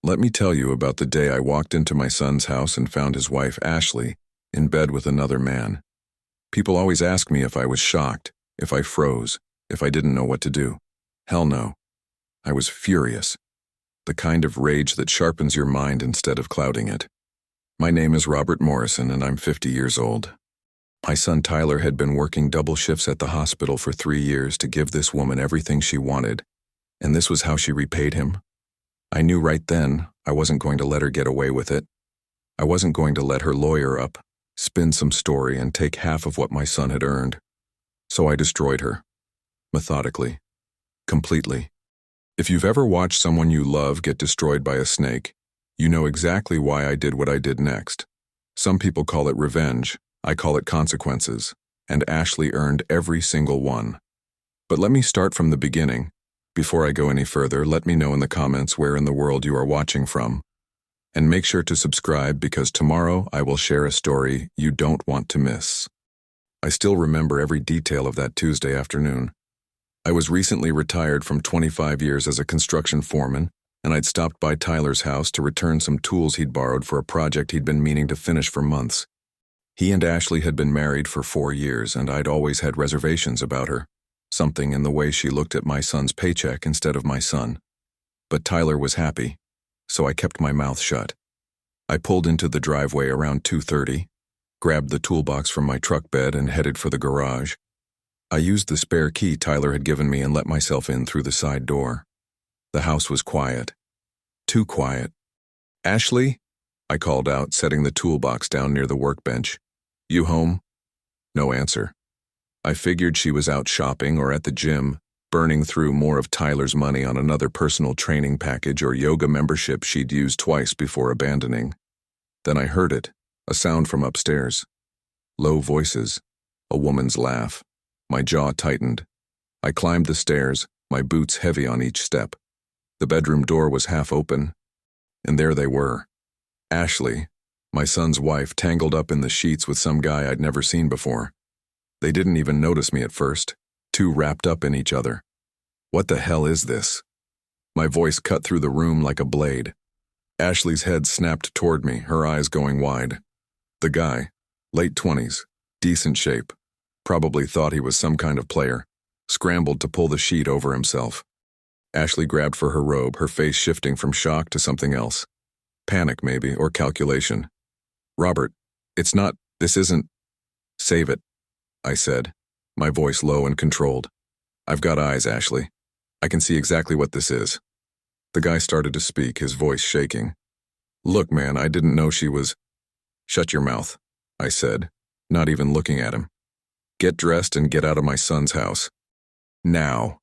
Let me tell you about the day I walked into my son's house and found his wife, Ashley, in bed with another man. People always ask me if I was shocked, if I froze, if I didn't know what to do. Hell no. I was furious. The kind of rage that sharpens your mind instead of clouding it. My name is Robert Morrison and I'm 50 years old. My son Tyler had been working double shifts at the hospital for 3 years to give this woman everything she wanted, and this was how she repaid him. I knew right then I wasn't going to let her get away with it. I wasn't going to let her lawyer up, spin some story, and take half of what my son had earned. So I destroyed her. Methodically. Completely. If you've ever watched someone you love get destroyed by a snake, you know exactly why I did what I did next. Some people call it revenge. I call it consequences. And Ashley earned every single one. But let me start from the beginning. Before I go any further, let me know in the comments where in the world you are watching from. And make sure to subscribe because tomorrow I will share a story you don't want to miss. I still remember every detail of that Tuesday afternoon. I was recently retired from 25 years as a construction foreman, and I'd stopped by Tyler's house to return some tools he'd borrowed for a project he'd been meaning to finish for months. He and Ashley had been married for 4 years, and I'd always had reservations about her. Something in the way she looked at my son's paycheck instead of my son. But Tyler was happy, so I kept my mouth shut. I pulled into the driveway around 2:30, grabbed the toolbox from my truck bed and headed for the garage. I used the spare key Tyler had given me and let myself in through the side door. The house was quiet. Too quiet. "Ashley?" I called out, setting the toolbox down near the workbench. "You home?" No answer. I figured she was out shopping or at the gym, burning through more of Tyler's money on another personal training package or yoga membership she'd used twice before abandoning. Then I heard it, a sound from upstairs. Low voices, a woman's laugh. My jaw tightened. I climbed the stairs, my boots heavy on each step. The bedroom door was half open, and there they were. Ashley, my son's wife, tangled up in the sheets with some guy I'd never seen before. They didn't even notice me at first, too wrapped up in each other. What the hell is this? My voice cut through the room like a blade. Ashley's head snapped toward me, her eyes going wide. The guy, late 20s, decent shape, probably thought he was some kind of player, scrambled to pull the sheet over himself. Ashley grabbed for her robe, her face shifting from shock to something else. Panic, maybe, or calculation. "Robert, this isn't..." "Save it," I said, my voice low and controlled. "I've got eyes, Ashley. I can see exactly what this is." The guy started to speak, his voice shaking. "Look, man, I didn't know she was..." "Shut your mouth," I said, not even looking at him. "Get dressed and get out of my son's house. Now."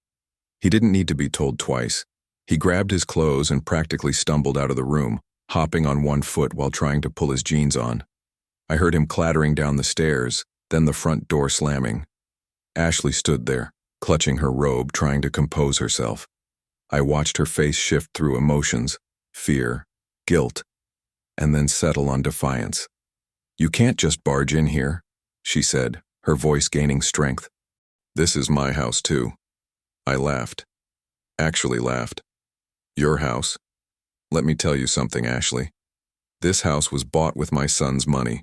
He didn't need to be told twice. He grabbed his clothes and practically stumbled out of the room, hopping on one foot while trying to pull his jeans on. I heard him clattering down the stairs, then the front door slamming. Ashley stood there, clutching her robe, trying to compose herself. I watched her face shift through emotions, fear, guilt, and then settle on defiance. "You can't just barge in here," she said, her voice gaining strength. "This is my house too." I laughed. Actually laughed. "Your house? Let me tell you something, Ashley. This house was bought with my son's money.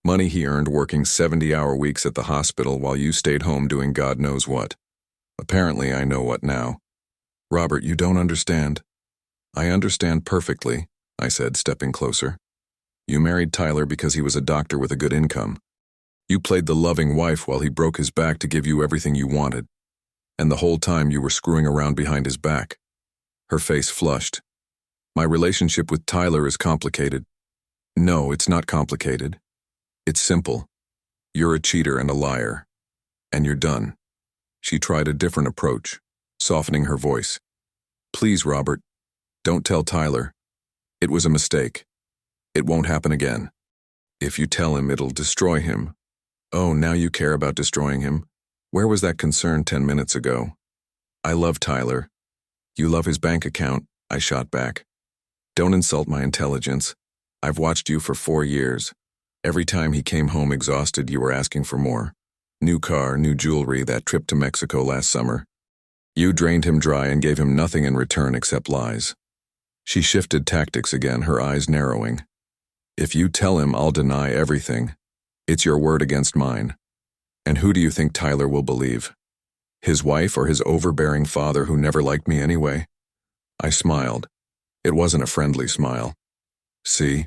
Money he earned working 70-hour weeks at the hospital while you stayed home doing God knows what. Apparently I know what now." "Robert, you don't understand." "I understand perfectly," I said, stepping closer. "You married Tyler because he was a doctor with a good income. You played the loving wife while he broke his back to give you everything you wanted. And the whole time you were screwing around behind his back." Her face flushed. "My relationship with Tyler is complicated." "No, it's not complicated. It's simple. You're a cheater and a liar. And you're done." She tried a different approach, softening her voice. "Please, Robert, don't tell Tyler. It was a mistake. It won't happen again. If you tell him, it'll destroy him." "Oh, now you care about destroying him? Where was that concern 10 minutes ago?" "I love Tyler." "You love his bank account," I shot back. "Don't insult my intelligence. I've watched you for 4 years. Every time he came home exhausted, you were asking for more. New car, new jewelry, that trip to Mexico last summer. You drained him dry and gave him nothing in return except lies. She shifted tactics again, her eyes narrowing. If you tell him I'll deny everything, it's your word against mine. And who do you think Tyler will believe? His wife or his overbearing father who never liked me anyway? I smiled. It wasn't a friendly smile. See?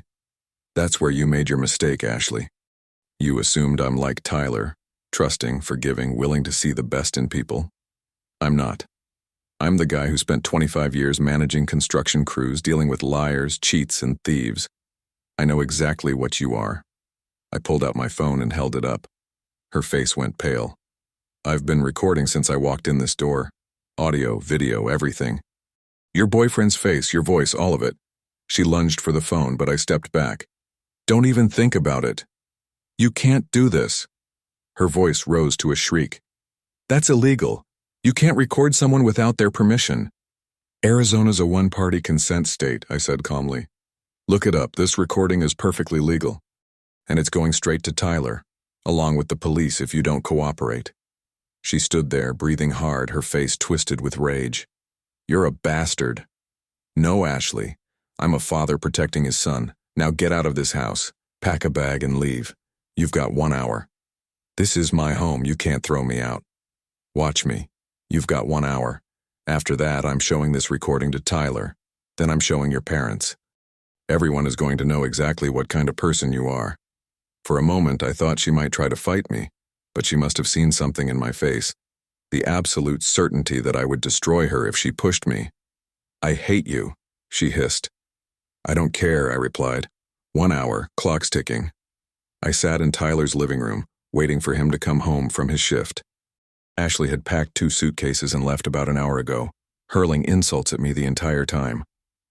That's where you made your mistake, Ashley. You assumed I'm like Tyler, trusting, forgiving, willing to see the best in people. I'm not. I'm the guy who spent 25 years managing construction crews, dealing with liars, cheats, and thieves. I know exactly what you are. I pulled out my phone and held it up. Her face went pale. I've been recording since I walked in this door. Audio, video, everything. Your boyfriend's face, your voice, all of it. She lunged for the phone, but I stepped back. Don't even think about it. You can't do this. Her voice rose to a shriek. That's illegal. You can't record someone without their permission. Arizona's a one-party consent state, I said calmly. Look it up. This recording is perfectly legal. And it's going straight to Tyler, along with the police if you don't cooperate. She stood there, breathing hard, her face twisted with rage. You're a bastard. No, Ashley. I'm a father protecting his son. Now get out of this house. Pack a bag and leave. You've got 1 hour. This is my home. You can't throw me out. Watch me. You've got 1 hour. After that, I'm showing this recording to Tyler. Then I'm showing your parents. Everyone is going to know exactly what kind of person you are. For a moment, I thought she might try to fight me, but she must have seen something in my face. The absolute certainty that I would destroy her if she pushed me. I hate you, she hissed. I don't care, I replied. 1 hour, clock's ticking. I sat in Tyler's living room, waiting for him to come home from his shift. Ashley had packed 2 suitcases and left about an hour ago, hurling insults at me the entire time.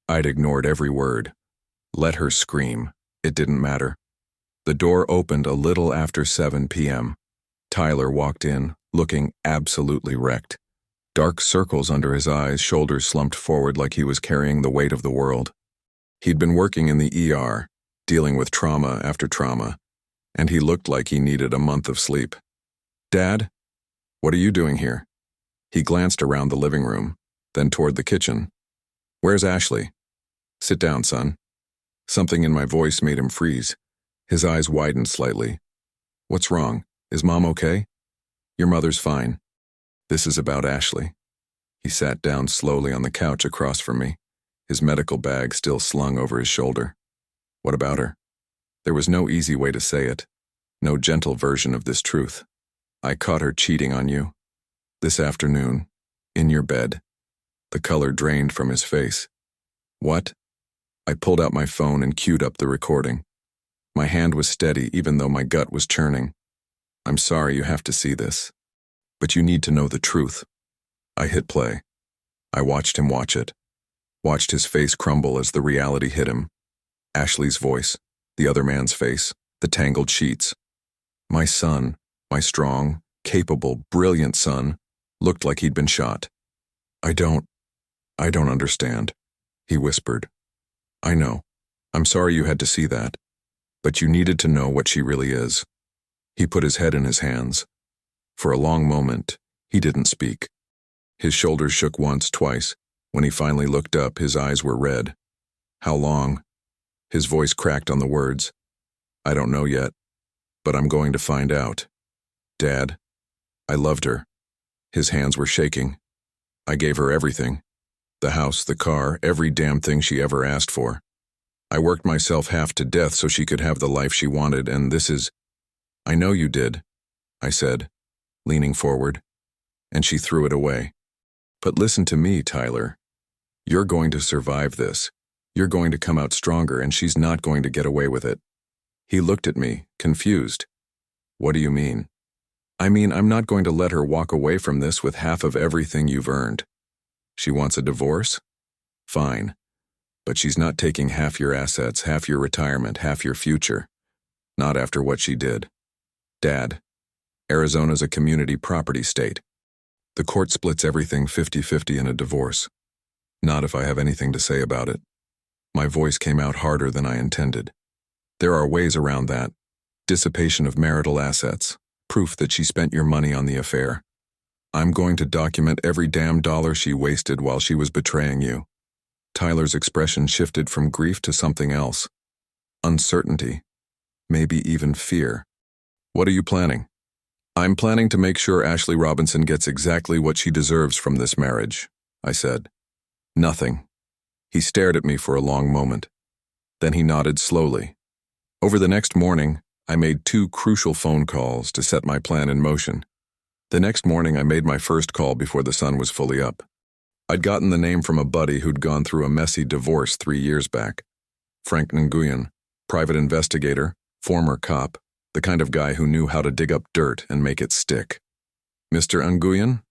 I'd ignored every word. Let her scream. It didn't matter. The door opened a little after 7 p.m. Tyler walked in, looking absolutely wrecked. Dark circles under his eyes, shoulders slumped forward like he was carrying the weight of the world. He'd been working in the ER, dealing with trauma after trauma, and he looked like he needed a month of sleep. Dad? What are you doing here? He glanced around the living room, then toward the kitchen. Where's Ashley? Sit down, son. Something in my voice made him freeze. His eyes widened slightly. What's wrong? Is Mom okay? Your mother's fine. This is about Ashley. He sat down slowly on the couch across from me, his medical bag still slung over his shoulder. What about her? There was no easy way to say it, no gentle version of this truth. I caught her cheating on you. This afternoon, in your bed. The color drained from his face. What? I pulled out my phone and queued up the recording. My hand was steady even though my gut was churning. I'm sorry you have to see this, but you need to know the truth. I hit play. I watched him watch it. Watched his face crumble as the reality hit him. Ashley's voice, the other man's face, the tangled sheets. My son, my strong, capable, brilliant son, looked like he'd been shot. I don't understand, he whispered. I know. I'm sorry you had to see that. But you needed to know what she really is. He put his head in his hands. For a long moment, he didn't speak. His shoulders shook once, twice. When he finally looked up, his eyes were red. How long? His voice cracked on the words. I don't know yet, but I'm going to find out. Dad, I loved her. His hands were shaking. I gave her everything. The house, the car, every damn thing she ever asked for. I worked myself half to death so she could have the life she wanted, and this is... I know you did, I said, leaning forward, and she threw it away. But listen to me, Tyler. You're going to survive this. You're going to come out stronger, and she's not going to get away with it. He looked at me, confused. What do you mean? I mean, I'm not going to let her walk away from this with half of everything you've earned. She wants a divorce? Fine. But she's not taking half your assets, half your retirement, half your future. Not after what she did. Dad, Arizona's a community property state. The court splits everything 50-50 in a divorce. Not if I have anything to say about it. My voice came out harder than I intended. There are ways around that. Dissipation of marital assets. Proof that she spent your money on the affair. I'm going to document every damn dollar she wasted while she was betraying you. Tyler's expression shifted from grief to something else. Uncertainty. Maybe even fear. What are you planning? I'm planning to make sure Ashley Robinson gets exactly what she deserves from this marriage, I said. Nothing. He stared at me for a long moment. Then he nodded slowly. Over the next morning, I made 2 crucial phone calls to set my plan in motion. The next morning, I made my first call before the sun was fully up. I'd gotten the name from a buddy who'd gone through a messy divorce 3 years back. Frank Nguyen, private investigator, former cop, the kind of guy who knew how to dig up dirt and make it stick. Mr. Nguyen?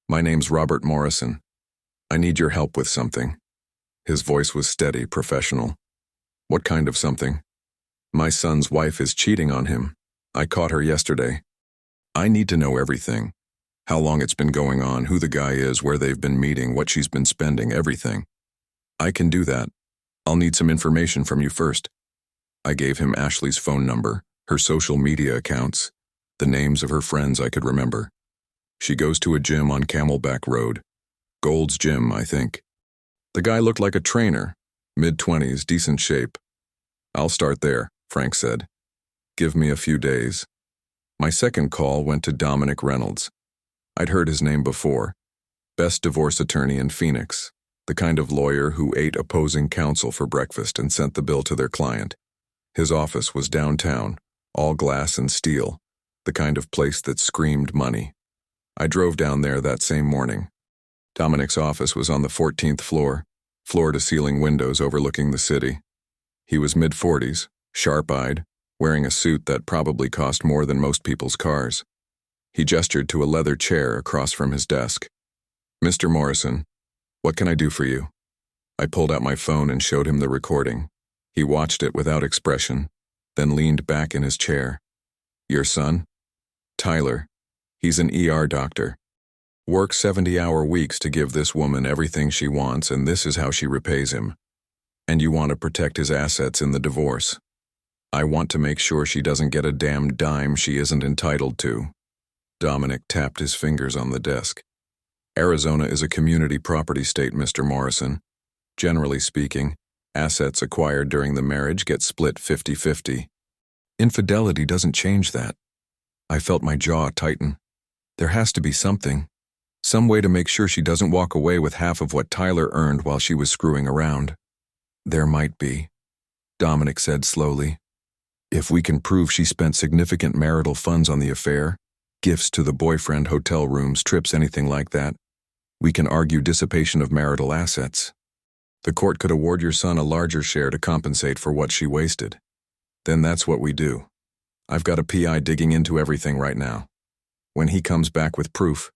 My name's Robert Morrison. I need your help with something. His voice was steady, professional. What kind of something? My son's wife is cheating on him. I caught her yesterday. I need to know everything. How long it's been going on, who the guy is, where they've been meeting, what she's been spending, everything. I can do that. I'll need some information from you first. I gave him Ashley's phone number, her social media accounts, the names of her friends I could remember. She goes to a gym on Camelback Road. Gold's Gym, I think. The guy looked like a trainer, mid-20s, decent shape. I'll start there, Frank said. Give me a few days. My second call went to Dominic Reynolds. I'd heard his name before. Best divorce attorney in Phoenix, the kind of lawyer who ate opposing counsel for breakfast and sent the bill to their client. His office was downtown, all glass and steel, the kind of place that screamed money. I drove down there that same morning. Dominic's office was on the 14th floor, floor-to-ceiling windows overlooking the city. He was mid-40s, sharp-eyed, wearing a suit that probably cost more than most people's cars. He gestured to a leather chair across from his desk. Mr. Morrison, what can I do for you? I pulled out my phone and showed him the recording. He watched it without expression, then leaned back in his chair. Your son? Tyler. He's an ER doctor. Works 70-hour weeks to give this woman everything she wants, and this is how she repays him. And you want to protect his assets in the divorce. I want to make sure she doesn't get a damn dime she isn't entitled to. Dominic tapped his fingers on the desk. Arizona is a community property state, Mr. Morrison. Generally speaking, assets acquired during the marriage get split 50-50. Infidelity doesn't change that. I felt my jaw tighten. There has to be something. Some way to make sure she doesn't walk away with half of what Tyler earned while she was screwing around. There might be, Dominic said slowly. If we can prove she spent significant marital funds on the affair, gifts to the boyfriend, hotel rooms, trips, anything like that, we can argue dissipation of marital assets. The court could award your son a larger share to compensate for what she wasted. Then that's what we do. I've got a PI digging into everything right now. When he comes back with proof,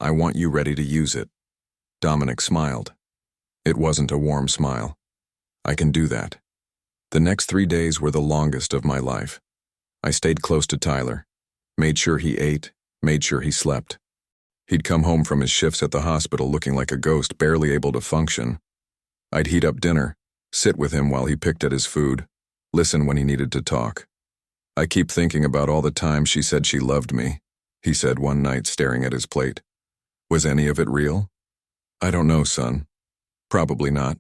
I want you ready to use it. Dominic smiled. It wasn't a warm smile. I can do that. The next 3 days were the longest of my life. I stayed close to Tyler, made sure he ate, made sure he slept. He'd come home from his shifts at the hospital looking like a ghost, barely able to function. I'd heat up dinner, sit with him while he picked at his food, listen when he needed to talk. I keep thinking about all the times she said she loved me, he said one night, staring at his plate. Was any of it real? I don't know, son. Probably not.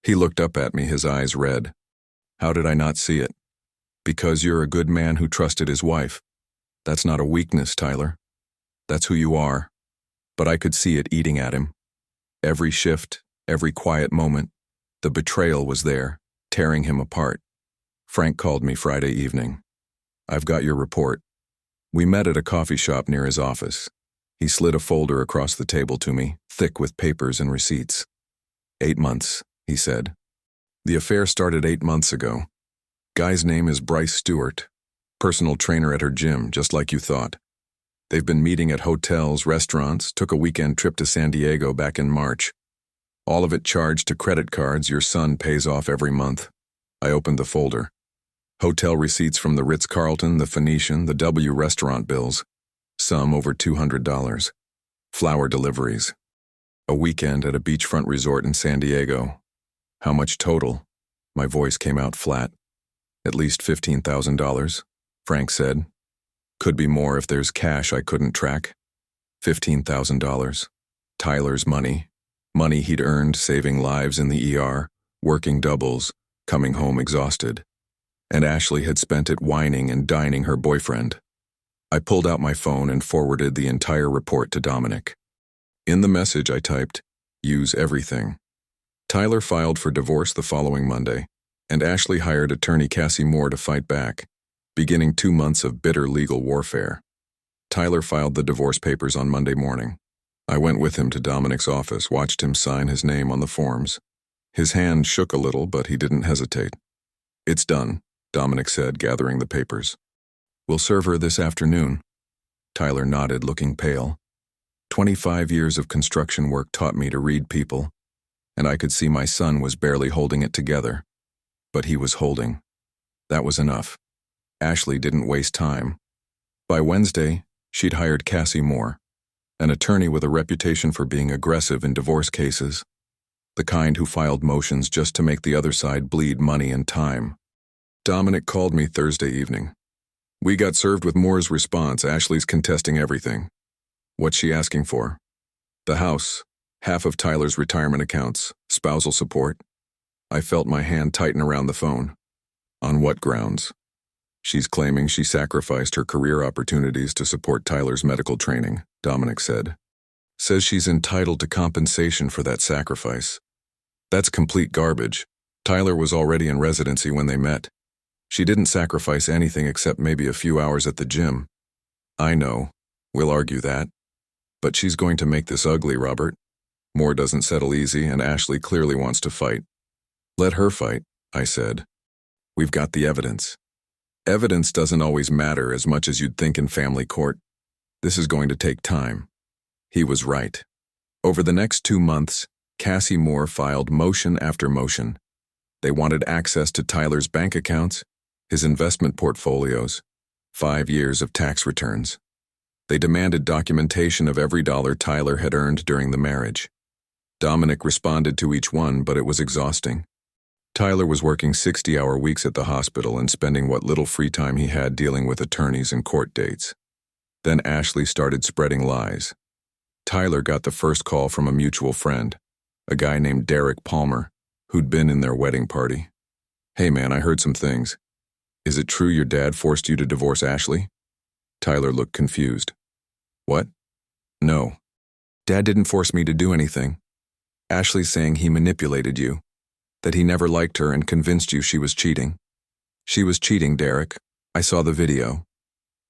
He looked up at me, his eyes red. How did I not see it? Because you're a good man who trusted his wife. That's not a weakness, Tyler. That's who you are. But I could see it eating at him. Every shift, every quiet moment, the betrayal was there, tearing him apart. Frank called me Friday evening. I've got your report. We met at a coffee shop near his office. He slid a folder across the table to me, thick with papers and receipts. 8 months, he said. The affair started 8 months ago. Guy's name is Bryce Stewart, personal trainer at her gym, just like you thought. They've been meeting at hotels, restaurants, took a weekend trip to San Diego back in March. All of it charged to credit cards your son pays off every month. I opened the folder. Hotel receipts from the Ritz-Carlton, the Phoenician, the W restaurant bills. Some over $200. Flower deliveries. A weekend at a beachfront resort in San Diego. How much total? My voice came out flat. At least $15,000, Frank said. Could be more if there's cash I couldn't track. $15,000. Tyler's money. Money he'd earned saving lives in the ER, working doubles, coming home exhausted. And Ashley had spent it whining and dining her boyfriend. I pulled out my phone and forwarded the entire report to Dominic. In the message I typed, "Use everything." Tyler filed for divorce the following Monday, and Ashley hired attorney Cassie Moore to fight back, beginning 2 months of bitter legal warfare. Tyler filed the divorce papers on Monday morning. I went with him to Dominic's office, watched him sign his name on the forms. His hand shook a little, but he didn't hesitate. "It's done," Dominic said, gathering the papers. "We'll serve her this afternoon." Tyler nodded, looking pale. 25 years of construction work taught me to read people, and I could see my son was barely holding it together. But he was holding. That was enough. Ashley didn't waste time. By Wednesday, she'd hired Cassie Moore, an attorney with a reputation for being aggressive in divorce cases, the kind who filed motions just to make the other side bleed money and time. Dominic called me Thursday evening. "We got served with Moore's response. Ashley's contesting everything." "What's she asking for?" "The house, half of Tyler's retirement accounts, spousal support." I felt my hand tighten around the phone. "On what grounds?" "She's claiming she sacrificed her career opportunities to support Tyler's medical training," Dominic said. "Says she's entitled to compensation for that sacrifice. That's complete garbage. Tyler was already in residency when they met. She didn't sacrifice anything except maybe a few hours at the gym." "I know. We'll argue that. But she's going to make this ugly, Robert. Moore doesn't settle easy, and Ashley clearly wants to fight." "Let her fight," I said. "We've got the evidence." "Evidence doesn't always matter as much as you'd think in family court. This is going to take time." He was right. Over the next 2 months, Cassie Moore filed motion after motion. They wanted access to Tyler's bank accounts, his investment portfolios, 5 years of tax returns. They demanded documentation of every dollar Tyler had earned during the marriage. Dominic responded to each one, but it was exhausting. Tyler was working 60-hour weeks at the hospital and spending what little free time he had dealing with attorneys and court dates. Then Ashley started spreading lies. Tyler got the first call from a mutual friend, a guy named Derek Palmer, who'd been in their wedding party. "Hey man, I heard some things. Is it true your dad forced you to divorce Ashley?" Tyler looked confused. "What?" "No. Dad didn't force me to do anything. Ashley's saying he manipulated you, that he never liked her and convinced you she was cheating." "She was cheating, Derek. I saw the video."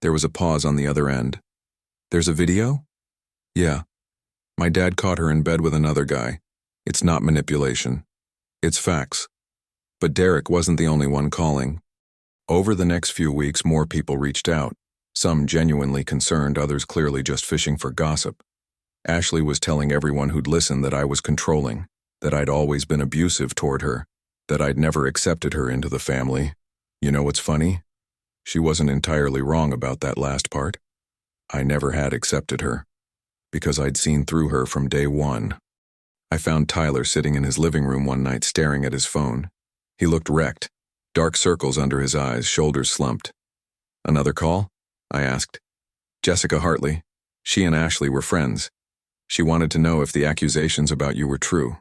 There was a pause on the other end. "There's a video?" "Yeah. My dad caught her in bed with another guy. It's not manipulation. It's facts." But Derek wasn't the only one calling. Over the next few weeks, more people reached out, some genuinely concerned, others clearly just fishing for gossip. Ashley was telling everyone who'd listen that I was controlling, that I'd always been abusive toward her, that I'd never accepted her into the family. You know what's funny? She wasn't entirely wrong about that last part. I never had accepted her, because I'd seen through her from day one. I found Tyler sitting in his living room one night staring at his phone. He looked wrecked, dark circles under his eyes, shoulders slumped. "Another call?" I asked. "Jessica Hartley. She and Ashley were friends. She wanted to know if the accusations about you were true."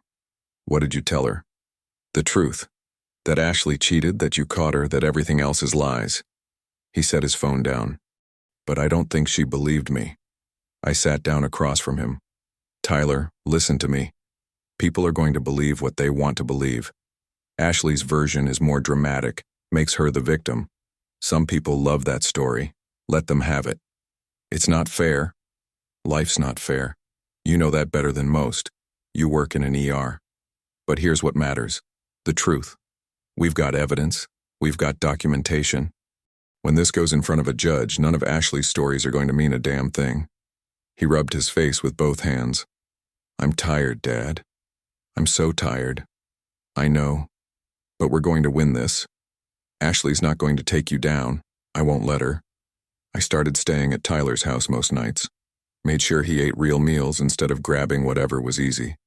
"What did you tell her?" "The truth. That Ashley cheated, that you caught her, that everything else is lies." He set his phone down. But I don't think she believed me. I sat down across from him. "Tyler, listen to me. People are going to believe what they want to believe. Ashley's version is more dramatic, makes her the victim. Some people love that story. Let them have it. It's not fair. Life's not fair. You know that better than most. You work in an ER. But here's what matters. The truth. We've got evidence. We've got documentation. When this goes in front of a judge, none of Ashley's stories are going to mean a damn thing." He rubbed his face with both hands. "I'm tired, Dad. I'm so tired. I know. But we're going to win this. Ashley's not going to take you down. I won't let her." I started staying at Tyler's house most nights. Made sure he ate real meals instead of grabbing whatever was easy.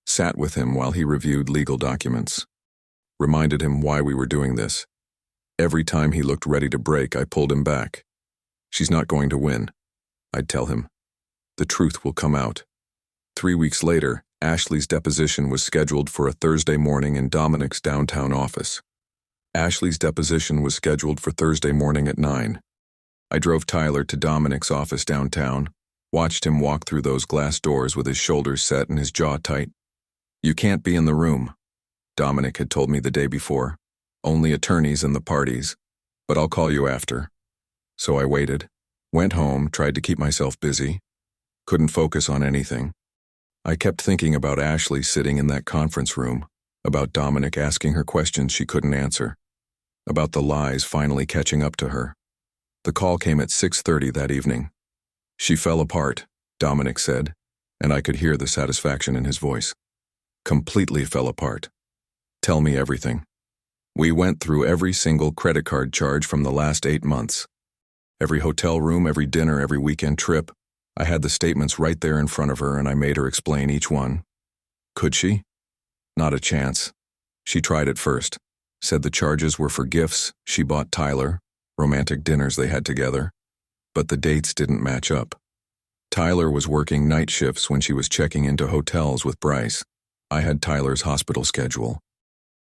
Sat with him while he reviewed legal documents. Reminded him why we were doing this. Every time he looked ready to break, I pulled him back. "She's not going to win," I'd tell him. "The truth will come out." 3 weeks later, Ashley's deposition was scheduled for a Thursday morning in Dominic's downtown office. Ashley's deposition was scheduled for Thursday morning at 9. I drove Tyler to Dominic's office downtown, watched him walk through those glass doors with his shoulders set and his jaw tight. "You can't be in the room," Dominic had told me the day before. "Only attorneys and the parties, but I'll call you after." So I waited, went home, tried to keep myself busy. Couldn't focus on anything. I kept thinking about Ashley sitting in that conference room, about Dominic asking her questions she couldn't answer, about the lies finally catching up to her. The call came at 6:30 that evening. "She fell apart," Dominic said, and I could hear the satisfaction in his voice. "Completely fell apart. Tell me everything." We went through every single credit card charge from the last 8 months. Every hotel room, every dinner, every weekend trip. I had the statements right there in front of her, and I made her explain each one. Could she? Not a chance. She tried at first, said the charges were for gifts she bought Tyler, romantic dinners they had together, but the dates didn't match up. Tyler was working night shifts when she was checking into hotels with Bryce. I had Tyler's hospital schedule.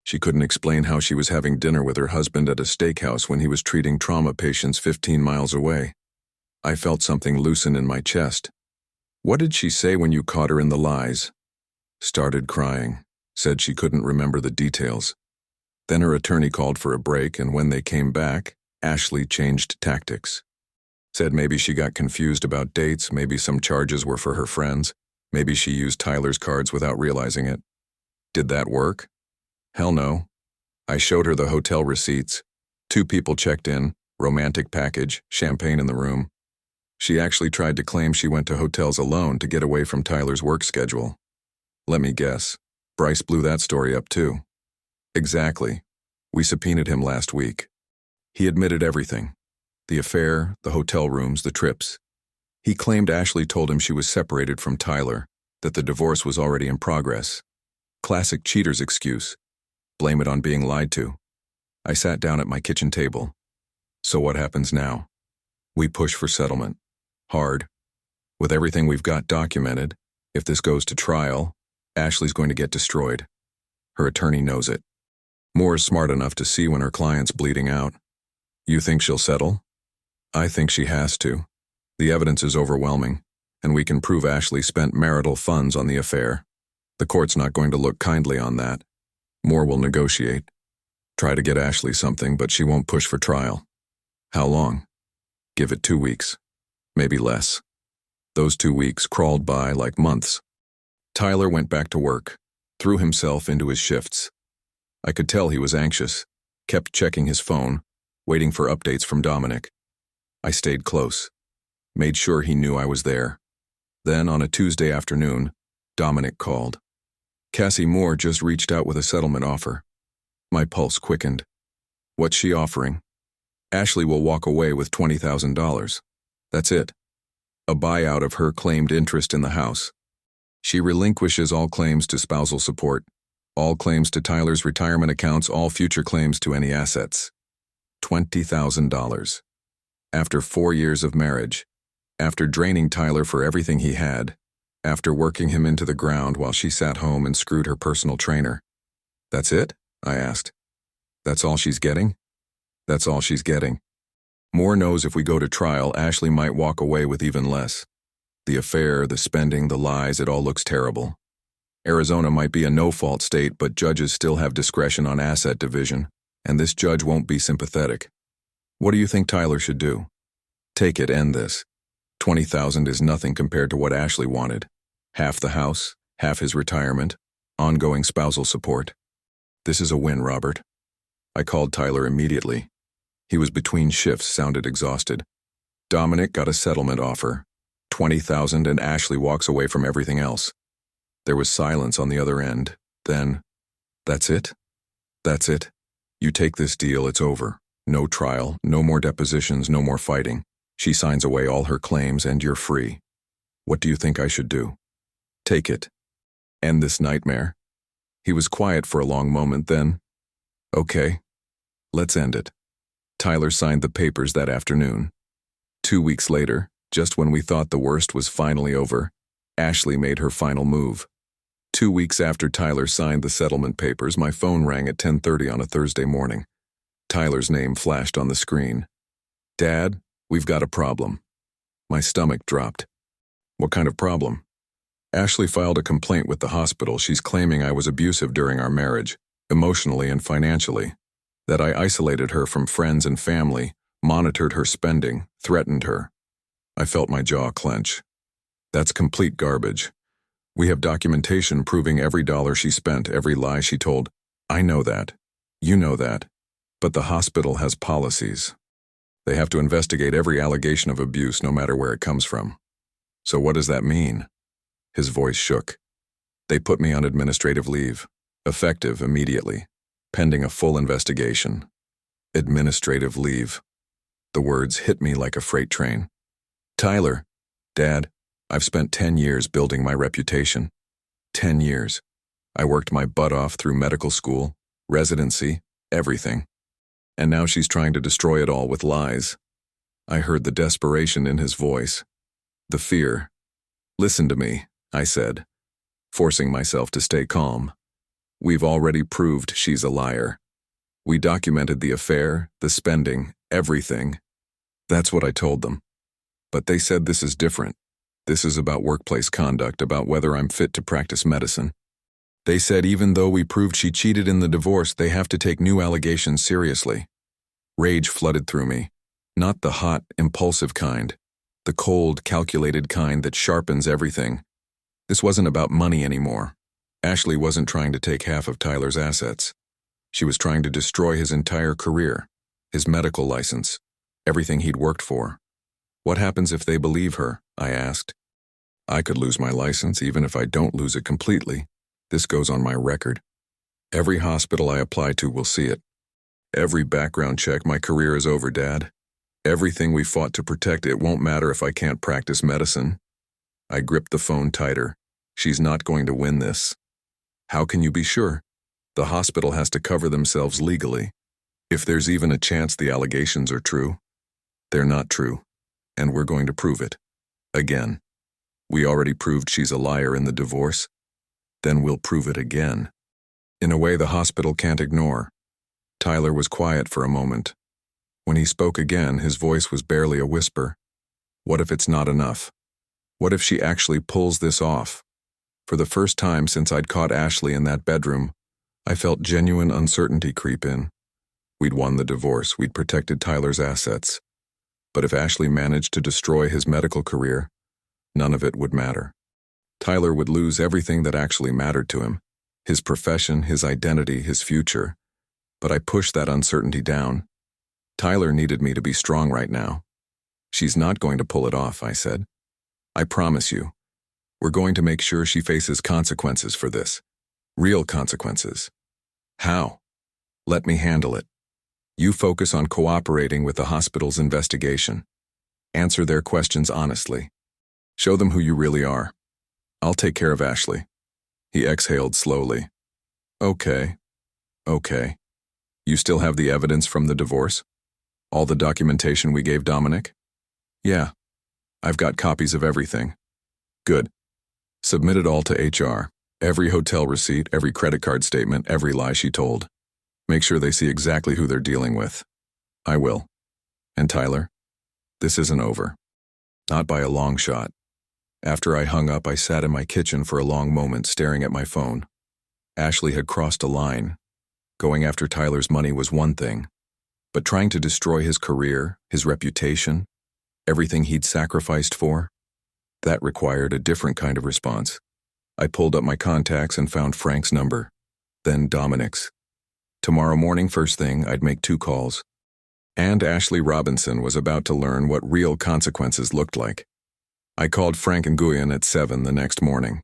She couldn't explain how she was having dinner with her husband at a steakhouse when he was treating trauma patients 15 miles away. I felt something loosen in my chest. "What did she say when you caught her in the lies?" Started crying, said she couldn't remember the details. Then her attorney called for a break, and when they came back, Ashley changed tactics. Said maybe she got confused about dates, maybe some charges were for her friends, maybe she used Tyler's cards without realizing it. Did that work? Hell no. I showed her the hotel receipts. 2 people checked in, romantic package, champagne in the room. She actually tried to claim she went to hotels alone to get away from Tyler's work schedule. Let me guess, Bryce blew that story up too. Exactly. We subpoenaed him last week. He admitted everything. The affair, the hotel rooms, the trips. He claimed Ashley told him she was separated from Tyler, that the divorce was already in progress. Classic cheater's excuse. Blame it on being lied to. I sat down at my kitchen table. So what happens now? We push for settlement. Hard. With everything we've got documented, if this goes to trial, Ashley's going to get destroyed. Her attorney knows it. Moore's smart enough to see when her client's bleeding out. You think she'll settle? I think she has to. The evidence is overwhelming, and we can prove Ashley spent marital funds on the affair. The court's not going to look kindly on that. Moore will negotiate. Try to get Ashley something, but she won't push for trial. How long? Give it 2 weeks. Maybe less. Those 2 weeks crawled by like months. Tyler went back to work, threw himself into his shifts. I could tell he was anxious, kept checking his phone, waiting for updates from Dominic. I stayed close, made sure he knew I was there. Then, on a Tuesday afternoon, Dominic called. Cassie Moore just reached out with a settlement offer. My pulse quickened. What's she offering? Ashley will walk away with $20,000. That's it. A buyout of her claimed interest in the house. She relinquishes all claims to spousal support, all claims to Tyler's retirement accounts, all future claims to any assets. $20,000. After 4 years of marriage, after draining Tyler for everything he had, after working him into the ground while she sat home and screwed her personal trainer. That's it? I asked. That's all she's getting? That's all she's getting. Moore knows if we go to trial, Ashley might walk away with even less. The affair, the spending, the lies, it all looks terrible. Arizona might be a no-fault state, but judges still have discretion on asset division, and this judge won't be sympathetic. What do you think Tyler should do? Take it, end this. $20,000 is nothing compared to what Ashley wanted. Half the house, half his retirement, ongoing spousal support. This is a win, Robert. I called Tyler immediately. He was between shifts, sounded exhausted. Dominic got a settlement offer. $20,000 and Ashley walks away from everything else. There was silence on the other end. Then, that's it? That's it? You take this deal, it's over. No trial, no more depositions, no more fighting. She signs away all her claims and you're free. What do you think I should do? Take it. End this nightmare. He was quiet for a long moment, then, okay, let's end it. Tyler signed the papers that afternoon. 2 weeks later, just when we thought the worst was finally over, Ashley made her final move. 2 weeks after Tyler signed the settlement papers, my phone rang at 10:30 on a Thursday morning. Tyler's name flashed on the screen. "Dad, we've got a problem." My stomach dropped. "What kind of problem?" "Ashley filed a complaint with the hospital. She's claiming I was abusive during our marriage, emotionally and financially. That I isolated her from friends and family, monitored her spending, threatened her." I felt my jaw clench. "That's complete garbage. We have documentation proving every dollar she spent, every lie she told." "I know that. You know that. But the hospital has policies. They have to investigate every allegation of abuse, no matter where it comes from." "So what does that mean?" His voice shook. "They put me on administrative leave, effective immediately, pending a full investigation." Administrative leave. The words hit me like a freight train. "Tyler, Dad, I've spent 10 years building my reputation. 10 years. I worked my butt off through medical school, residency, everything. And now she's trying to destroy it all with lies." I heard the desperation in his voice, the fear. "Listen to me," I said, forcing myself to stay calm. "We've already proved she's a liar. We documented the affair, the spending, everything." That's what I told them. But they said this is different. This is about workplace conduct, about whether I'm fit to practice medicine. They said even though we proved she cheated in the divorce, they have to take new allegations seriously. Rage flooded through me. Not the hot, impulsive kind. The cold, calculated kind that sharpens everything. This wasn't about money anymore. Ashley wasn't trying to take half of Tyler's assets. She was trying to destroy his entire career, his medical license, everything he'd worked for. "What happens if they believe her?" I asked. "I could lose my license even if I don't lose it completely. This goes on my record. Every hospital I apply to will see it. Every background check, my career is over, Dad. Everything we fought to protect, it won't matter if I can't practice medicine." I gripped the phone tighter. "She's not going to win this." "How can you be sure? The hospital has to cover themselves legally. If there's even a chance the allegations are true." "They're not true. And we're going to prove it. Again. We already proved she's a liar in the divorce. Then we'll prove it again." In a way the hospital can't ignore. Tyler was quiet for a moment. When he spoke again, his voice was barely a whisper. "What if it's not enough? What if she actually pulls this off?" For the first time since I'd caught Ashley in that bedroom, I felt genuine uncertainty creep in. We'd won the divorce, we'd protected Tyler's assets. But if Ashley managed to destroy his medical career, none of it would matter. Tyler would lose everything that actually mattered to him, his profession, his identity, his future. But I pushed that uncertainty down. Tyler needed me to be strong right now. "She's not going to pull it off," I said. "I promise you. We're going to make sure she faces consequences for this. Real consequences." "How?" "Let me handle it. You focus on cooperating with the hospital's investigation. Answer their questions honestly. Show them who you really are. I'll take care of Ashley." He exhaled slowly. Okay. You still have the evidence from the divorce? All the documentation we gave Dominic?" "Yeah. I've got copies of everything." "Good. Submit it all to HR. Every hotel receipt, every credit card statement, every lie she told. Make sure they see exactly who they're dealing with." "I will." "And Tyler, this isn't over. Not by a long shot." After I hung up, I sat in my kitchen for a long moment staring at my phone. Ashley had crossed a line. Going after Tyler's money was one thing, but trying to destroy his career, his reputation, everything he'd sacrificed for, that required a different kind of response. I pulled up my contacts and found Frank's number, then Dominic's. Tomorrow morning, first thing, I'd make 2 calls. And Ashley Robinson was about to learn what real consequences looked like. I called Frank and Nguyen at 7 the next morning.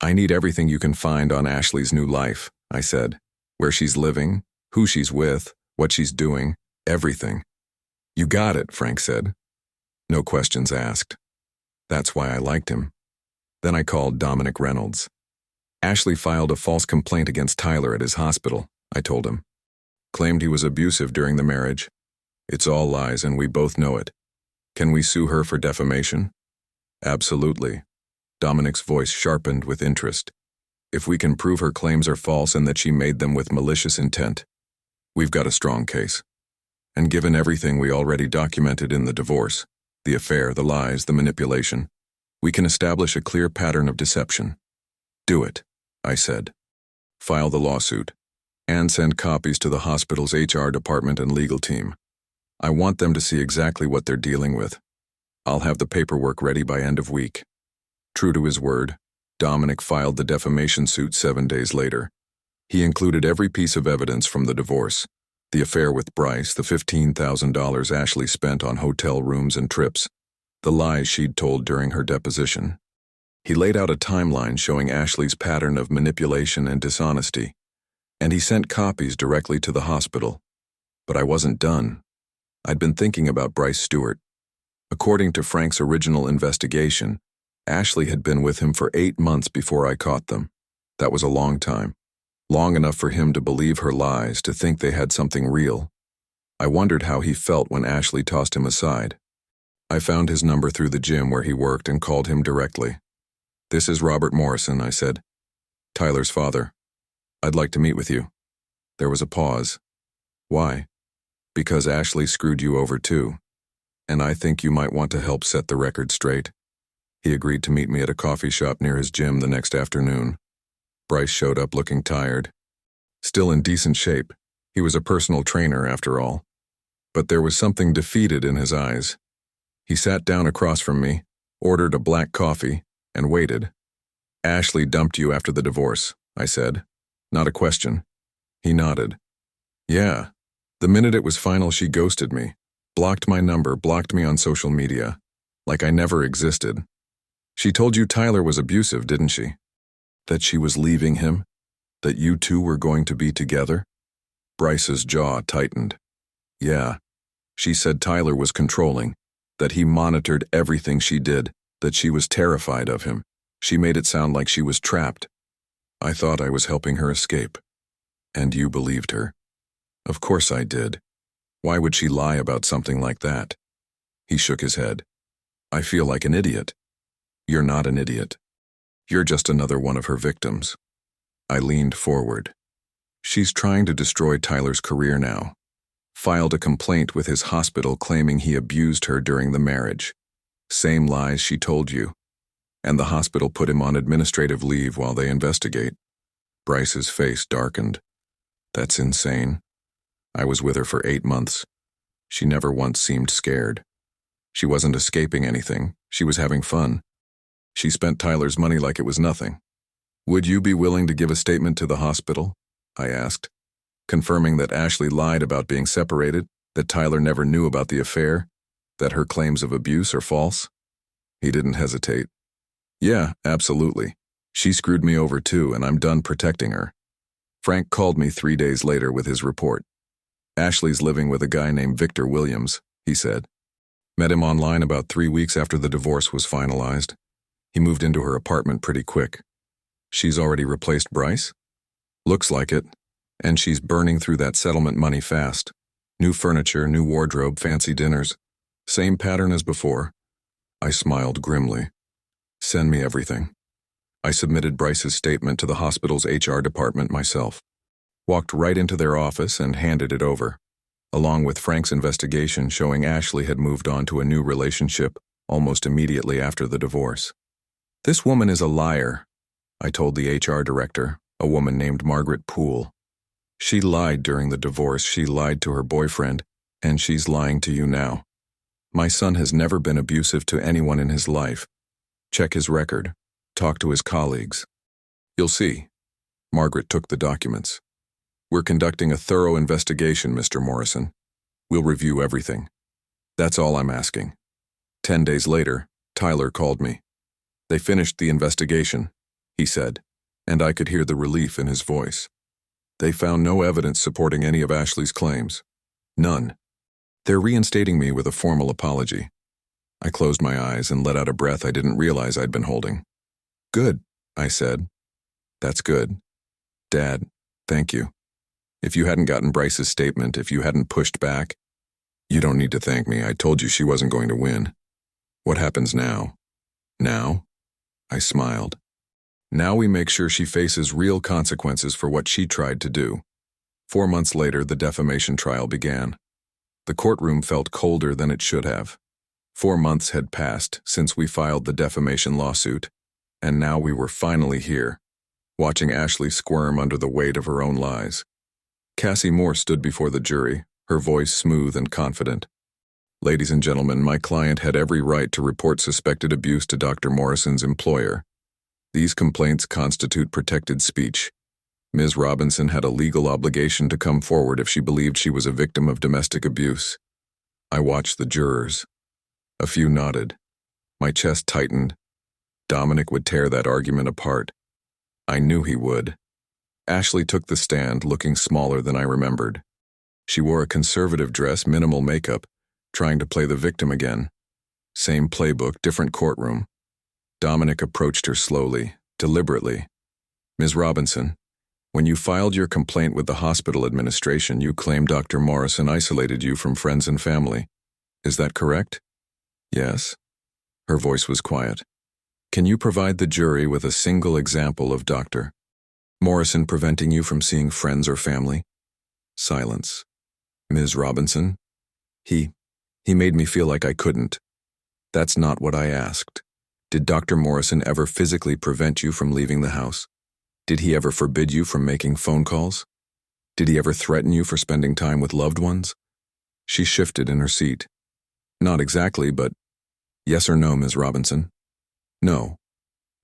"I need everything you can find on Ashley's new life," I said. "Where she's living, who she's with, what she's doing, everything." "You got it," Frank said. No questions asked. That's why I liked him. Then I called Dominic Reynolds. "Ashley filed a false complaint against Tyler at his hospital," I told him. "Claimed he was abusive during the marriage. It's all lies and we both know it. Can we sue her for defamation?" "Absolutely." Dominic's voice sharpened with interest. If we can prove her claims are false and that she made them with malicious intent, we've got a strong case. And given everything we already documented in the divorce, the affair, the lies, the manipulation, we can establish a clear pattern of deception. Do it, I said. File the lawsuit, and send copies to the hospital's HR department and legal team. I want them to see exactly what they're dealing with. I'll have the paperwork ready by end of week. True to his word, Dominic filed the defamation suit 7 days later. He included every piece of evidence from the divorce, the affair with Bryce, the $15,000 Ashley spent on hotel rooms and trips, the lies she'd told during her deposition. He laid out a timeline showing Ashley's pattern of manipulation and dishonesty, and he sent copies directly to the hospital. But I wasn't done. I'd been thinking about Bryce Stewart. According to Frank's original investigation, Ashley had been with him for 8 months before I caught them. That was a long time. Long enough for him to believe her lies, to think they had something real. I wondered how he felt when Ashley tossed him aside. I found his number through the gym where he worked and called him directly. "This is Robert Morrison," I said. "Tyler's father. I'd like to meet with you." There was a pause. "Why?" "Because Ashley screwed you over too, and I think you might want to help set the record straight." He agreed to meet me at a coffee shop near his gym the next afternoon. Bryce showed up looking tired. Still in decent shape. He was a personal trainer after all. But there was something defeated in his eyes. He sat down across from me, ordered a black coffee, and waited. "Ashley dumped you after the divorce," I said. Not a question. He nodded. "Yeah. The minute it was final, she ghosted me. Blocked my number, blocked me on social media. Like I never existed. She told you Tyler was abusive, didn't she? That she was leaving him? That you two were going to be together?" Bryce's jaw tightened. "Yeah. She said Tyler was controlling, that he monitored everything she did, that she was terrified of him. She made it sound like she was trapped. I thought I was helping her escape. And you believed her." "Of course I did. Why would she lie about something like that?" He shook his head. "I feel like an idiot." "You're not an idiot. You're just another one of her victims." I leaned forward. "She's trying to destroy Tyler's career now. Filed a complaint with his hospital claiming he abused her during the marriage. Same lies she told you. And the hospital put him on administrative leave while they investigate." Bryce's face darkened. "That's insane. I was with her for 8 months. She never once seemed scared. She wasn't escaping anything. She was having fun. She spent Tyler's money like it was nothing." "Would you be willing to give a statement to the hospital?" I asked, confirming that Ashley lied about being separated, that Tyler never knew about the affair, that her claims of abuse are false. He didn't hesitate. "Yeah, absolutely. She screwed me over too, and I'm done protecting her." Frank called me 3 days later with his report. "Ashley's living with a guy named Victor Williams," he said. "Met him online about 3 weeks after the divorce was finalized. He moved into her apartment pretty quick." "She's already replaced Bryce?" "Looks like it. And she's burning through that settlement money fast. New furniture, new wardrobe, fancy dinners. Same pattern as before." I smiled grimly. "Send me everything." I submitted Bryce's statement to the hospital's HR department myself. Walked right into their office and handed it over, along with Frank's investigation showing Ashley had moved on to a new relationship almost immediately after the divorce. "This woman is a liar," I told the HR director, a woman named Margaret Poole. "She lied during the divorce, she lied to her boyfriend, and she's lying to you now. My son has never been abusive to anyone in his life. Check his record. Talk to his colleagues. You'll see." Margaret took the documents. "We're conducting a thorough investigation, Mr. Morrison. We'll review everything. That's all I'm asking." 10 days later, Tyler called me. "They finished the investigation," he said, and I could hear the relief in his voice. "They found no evidence supporting any of Ashley's claims. None. They're reinstating me with a formal apology." I closed my eyes and let out a breath I didn't realize I'd been holding. "Good," I said. "That's good. Dad, thank you. If you hadn't gotten Bryce's statement, if you hadn't pushed back..." "You don't need to thank me. I told you she wasn't going to win. What happens now?" "Now?" I smiled. Now we make sure she faces real consequences for what she tried to do. 4 months later, the defamation trial began. The courtroom felt colder than it should have. 4 months had passed since we filed the defamation lawsuit, and now we were finally here, watching Ashley squirm under the weight of her own lies. Cassie Moore stood before the jury, her voice smooth and confident. Ladies and gentlemen, my client had every right to report suspected abuse to Dr. Morrison's employer. These complaints constitute protected speech. Ms. Robinson had a legal obligation to come forward if she believed she was a victim of domestic abuse. I watched the jurors. A few nodded. My chest tightened. Dominic would tear that argument apart. I knew he would. Ashley took the stand, looking smaller than I remembered. She wore a conservative dress, minimal makeup, trying to play the victim again. Same playbook, different courtroom. Dominic approached her slowly, deliberately. Ms. Robinson, when you filed your complaint with the hospital administration, you claimed Dr. Morrison isolated you from friends and family. Is that correct? Yes. Her voice was quiet. Can you provide the jury with a single example of Dr. Morrison preventing you from seeing friends or family? Silence. Ms. Robinson? He made me feel like I couldn't. That's not what I asked. Did Dr. Morrison ever physically prevent you from leaving the house? Did he ever forbid you from making phone calls? Did he ever threaten you for spending time with loved ones? She shifted in her seat. Not exactly, but yes or no, Ms. Robinson? No.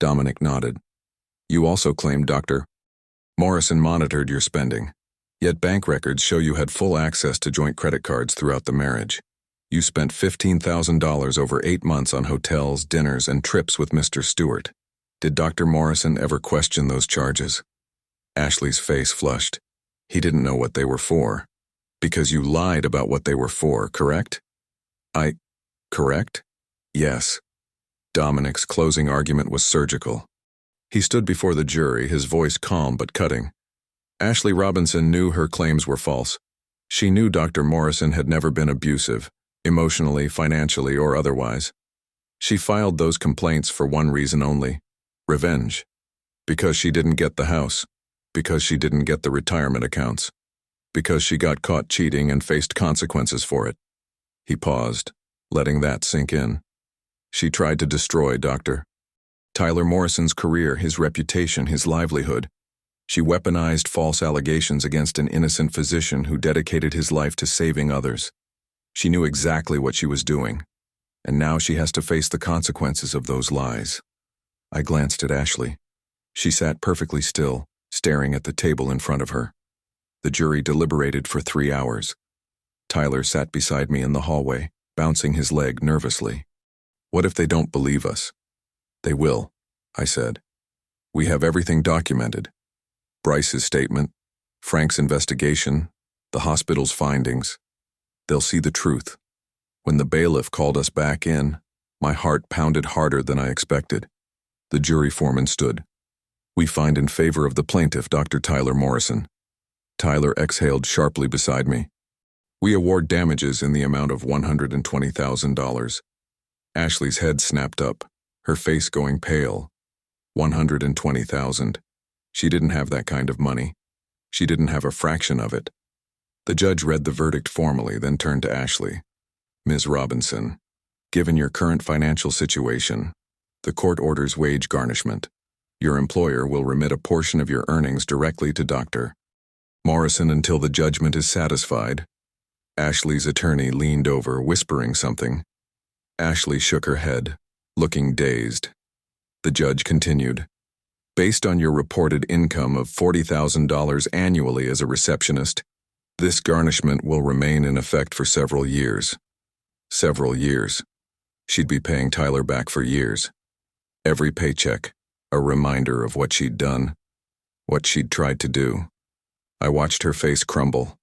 Dominic nodded. You also claimed Dr. Morrison monitored your spending, yet bank records show you had full access to joint credit cards throughout the marriage. You spent $15,000 over 8 months on hotels, dinners, and trips with Mr. Stewart. Did Dr. Morrison ever question those charges? Ashley's face flushed. He didn't know what they were for. Because you lied about what they were for, correct? Correct? Yes. Dominic's closing argument was surgical. He stood before the jury, his voice calm but cutting. Ashley Robinson knew her claims were false. She knew Dr. Morrison had never been abusive, emotionally, financially, or otherwise. She filed those complaints for one reason only: revenge. Because she didn't get the house. Because she didn't get the retirement accounts. Because she got caught cheating and faced consequences for it. He paused, letting that sink in. She tried to destroy Dr. Tyler Morrison's career, his reputation, his livelihood. She weaponized false allegations against an innocent physician who dedicated his life to saving others. She knew exactly what she was doing, and now she has to face the consequences of those lies. I glanced at Ashley. She sat perfectly still, staring at the table in front of her. The jury deliberated for 3 hours. Tyler sat beside me in the hallway, bouncing his leg nervously. What if they don't believe us? They will, I said. We have everything documented. Bryce's statement, Frank's investigation, the hospital's findings. They'll see the truth. When the bailiff called us back in, my heart pounded harder than I expected. The jury foreman stood. We find in favor of the plaintiff, Dr. Tyler Morrison. Tyler exhaled sharply beside me. We award damages in the amount of $120,000. Ashley's head snapped up, her face going pale. $120,000. She didn't have that kind of money. She didn't have a fraction of it. The judge read the verdict formally, then turned to Ashley. Ms. Robinson, given your current financial situation, the court orders wage garnishment. Your employer will remit a portion of your earnings directly to Dr. Morrison until the judgment is satisfied. Ashley's attorney leaned over, whispering something. Ashley shook her head, looking dazed. The judge continued. Based on your reported income of $40,000 annually as a receptionist, this garnishment will remain in effect for several years. Several years. She'd be paying Tyler back for years. Every paycheck, a reminder of what she'd done, what she'd tried to do. I watched her face crumble,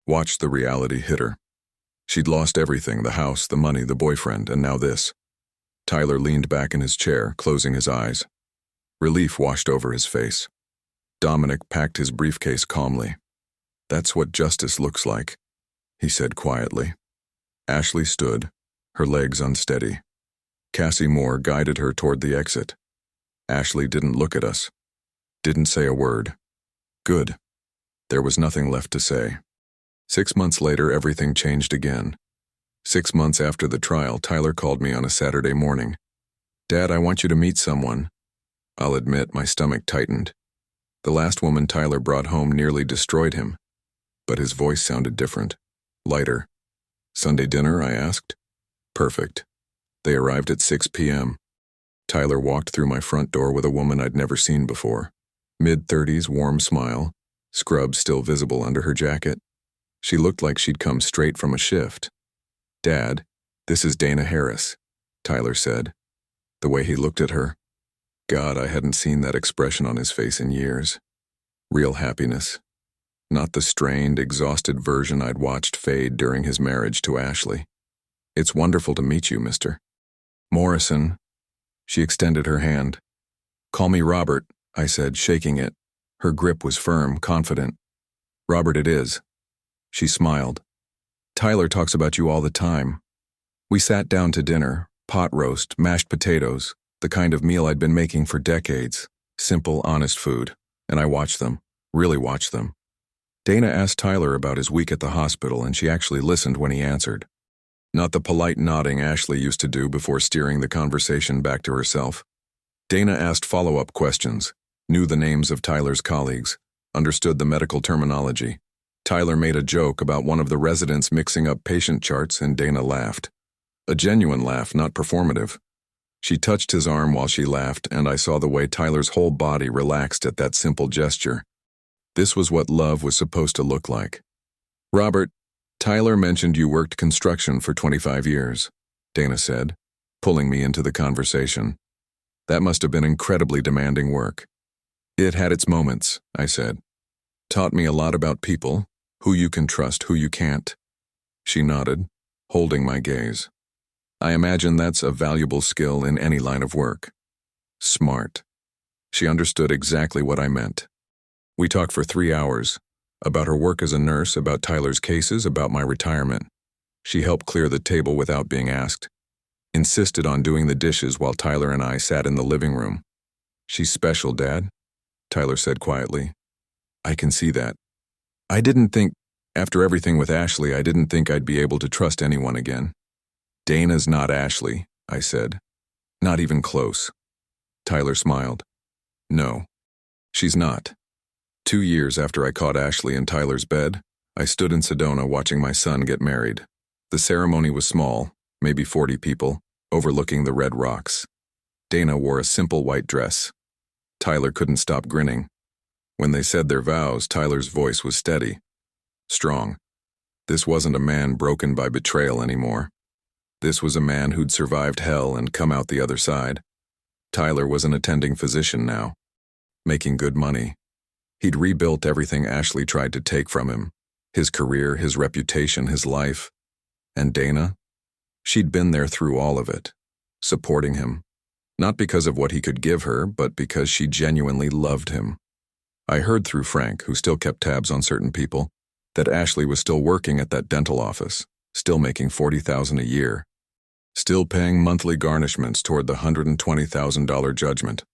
watched the reality hit her. She'd lost everything, the house, the money, the boyfriend, and now this. Tyler leaned back in his chair, closing his eyes. Relief washed over his face. Dominic packed his briefcase calmly. That's what justice looks like, he said quietly. Ashley stood, her legs unsteady. Cassie Moore guided her toward the exit. Ashley didn't look at us. Didn't say a word. Good. There was nothing left to say. 6 months later, everything changed again. 6 months after the trial, Tyler called me on a Saturday morning. "Dad, I want you to meet someone." I'll admit, my stomach tightened. The last woman Tyler brought home nearly destroyed him, but his voice sounded different, lighter. "Sunday dinner?" I asked. "Perfect." They arrived at 6 p.m. Tyler walked through my front door with a woman I'd never seen before. Mid-30s, warm smile, scrubs still visible under her jacket. She looked like she'd come straight from a shift. "Dad, this is Dana Harris," Tyler said. The way he looked at her. God, I hadn't seen that expression on his face in years. Real happiness. Not the strained, exhausted version I'd watched fade during his marriage to Ashley. "It's wonderful to meet you, Mr. Morrison." She extended her hand. "Call me Robert," I said, shaking it. Her grip was firm, confident. "Robert it is." She smiled. "Tyler talks about you all the time." We sat down to dinner, pot roast, mashed potatoes, the kind of meal I'd been making for decades. Simple, honest food. And I watched them, really watched them. Dana asked Tyler about his week at the hospital, and she actually listened when he answered. Not the polite nodding Ashley used to do before steering the conversation back to herself. Dana asked follow-up questions, knew the names of Tyler's colleagues, understood the medical terminology. Tyler made a joke about one of the residents mixing up patient charts, and Dana laughed. A genuine laugh, not performative. She touched his arm while she laughed, and I saw the way Tyler's whole body relaxed at that simple gesture. This was what love was supposed to look like. "Robert, Tyler mentioned you worked construction for 25 years, Dana said, pulling me into the conversation. "That must have been incredibly demanding work." "It had its moments," I said. "Taught me a lot about people, who you can trust, who you can't." She nodded, holding my gaze. "I imagine that's a valuable skill in any line of work." Smart. She understood exactly what I meant. We talked for 3 hours, about her work as a nurse, about Tyler's cases, about my retirement. She helped clear the table without being asked. Insisted on doing the dishes while Tyler and I sat in the living room. "She's special, Dad," Tyler said quietly. "I can see that. After everything with Ashley, I didn't think I'd be able to trust anyone again." "Dana's not Ashley," I said. "Not even close." Tyler smiled. "No, she's not." 2 years after I caught Ashley in Tyler's bed, I stood in Sedona watching my son get married. The ceremony was small, maybe 40 people, overlooking the red rocks. Dana wore a simple white dress. Tyler couldn't stop grinning. When they said their vows, Tyler's voice was steady, strong. This wasn't a man broken by betrayal anymore. This was a man who'd survived hell and come out the other side. Tyler was an attending physician now, making good money. He'd rebuilt everything Ashley tried to take from him. His career, his reputation, his life. And Dana? She'd been there through all of it, supporting him. Not because of what he could give her, but because she genuinely loved him. I heard through Frank, who still kept tabs on certain people, that Ashley was still working at that dental office, still making $40,000 a year, still paying monthly garnishments toward the $120,000 judgment.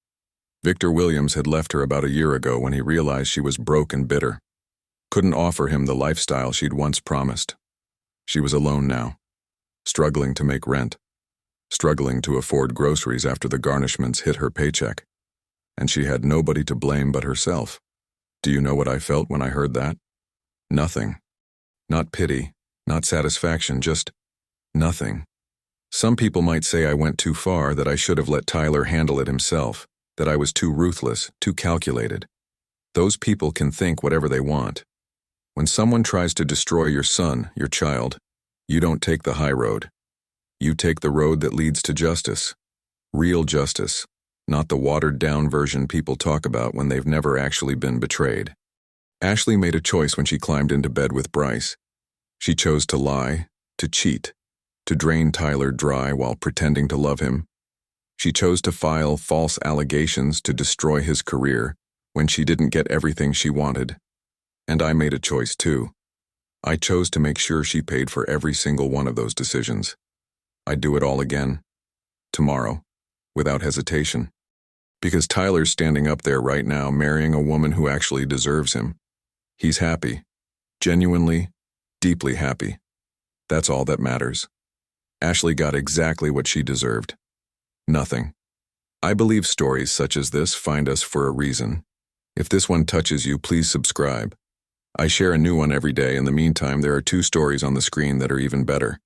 Victor Williams had left her about a year ago when he realized she was broke and bitter. Couldn't offer him the lifestyle she'd once promised. She was alone now, struggling to make rent, struggling to afford groceries after the garnishments hit her paycheck. And she had nobody to blame but herself. Do you know what I felt when I heard that? Nothing. Not pity, not satisfaction, just nothing. Some people might say I went too far, that I should have let Tyler handle it himself, that I was too ruthless, too calculated. Those people can think whatever they want. When someone tries to destroy your son, your child, you don't take the high road. You take the road that leads to justice. Real justice, not the watered-down version people talk about when they've never actually been betrayed. Ashley made a choice when she climbed into bed with Bryce. She chose to lie, to cheat, to drain Tyler dry while pretending to love him. She chose to file false allegations to destroy his career when she didn't get everything she wanted. And I made a choice too. I chose to make sure she paid for every single one of those decisions. I'd do it all again. Tomorrow, without hesitation. Because Tyler's standing up there right now marrying a woman who actually deserves him. He's happy. Genuinely, deeply happy. That's all that matters. Ashley got exactly what she deserved. Nothing. I believe stories such as this find us for a reason. If this one touches you, please subscribe. I share a new one every day. In the meantime, there are 2 stories on the screen that are even better.